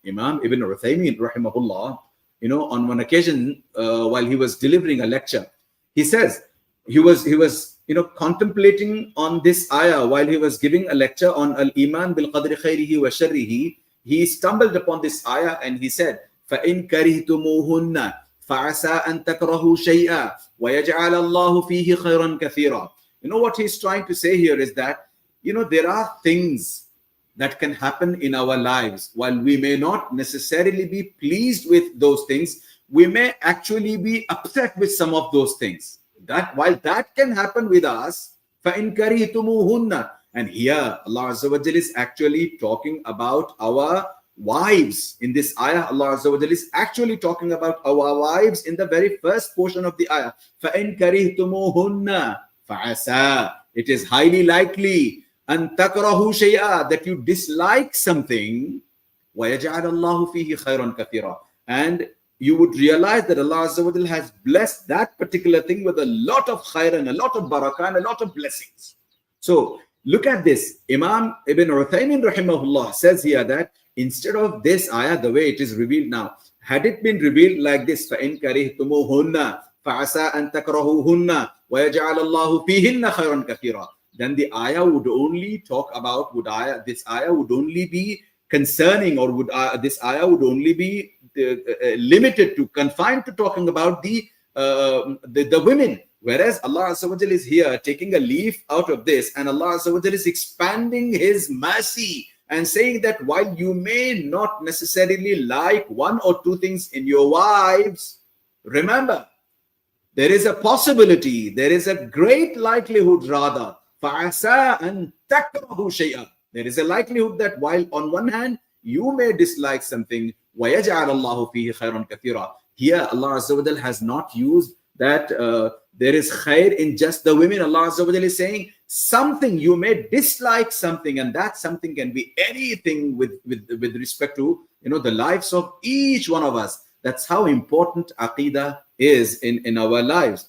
Imam Ibn Uthaymeen rahimahullah, on one occasion while he was delivering a lecture, he says he was contemplating on this ayah while he was giving a lecture on al-iman bil qadri khairihi wa sharrihi. He stumbled upon this ayah and he said, فَإِن كَرِهْتُمُوهُنَّ فَعَسَىٰ أَن تَكْرَهُوا شَيْئًا وَيَجْعَلَ اللَّهُ فِيهِ خَيْرًا كَثِيرًا. What he's trying to say here is that, there are things that can happen in our lives. While we may not necessarily be pleased with those things, we may actually be upset with some of those things. That while that can happen with us, فَإِن كَرِهْتُمُوهُنَّ, and here Allah Azza wa Jal is actually talking about our wives. In this ayah, Allah Azza wa Jal is actually talking about our wives in the very first portion of the ayah. فَإِن كَرِهْتُمُوهُنَّ فَعَسَىٰ, it is highly likely أَن تَكْرَهُوا شَيْئًا, that you dislike something, وَيَجْعَلَ اللَّهُ فِيهِ خَيْرًا كَثِيرًا, and you would realize that Allah Azza wa Jal has blessed that particular thing with a lot of khair and a lot of barakah and a lot of blessings. So look at this. Imam Ibn Uthaymeen rahimahullah says here that instead of this ayah, the way it is revealed now, had it been revealed like this, فَإِن كَرِهْتُمُوهُنَّ فَعَسَىٰ أَن تَكْرَهُوهُنَّ وَيَجْعَلَ اللَّهُ فِيهِنَّ خَيْرًا كَثِيرًا, then the ayah would only talk about, this ayah would only be concerning, or this ayah would only be limited to, confined to talking about the women. Whereas Allah Azza wa Jal is here taking a leaf out of this, and Allah Azza wa Jal is expanding His mercy and saying that while you may not necessarily like one or two things in your wives, remember, there is a possibility, there is a great likelihood rather, فَعَسَىٰ أَن تَكْرَهُوا شَيْئًا, there is a likelihood that while on one hand you may dislike something, وَيَجْعَلَ اللَّهُ فِيهِ خَيْرًا كَثِيرًا, here Allah Azza wa Jal has not used that there is khair in just the women. Allah Azza wa Jal is saying something, you may dislike something, and that something can be anything with respect to the lives of each one of us. That's how important Aqidah is in our lives.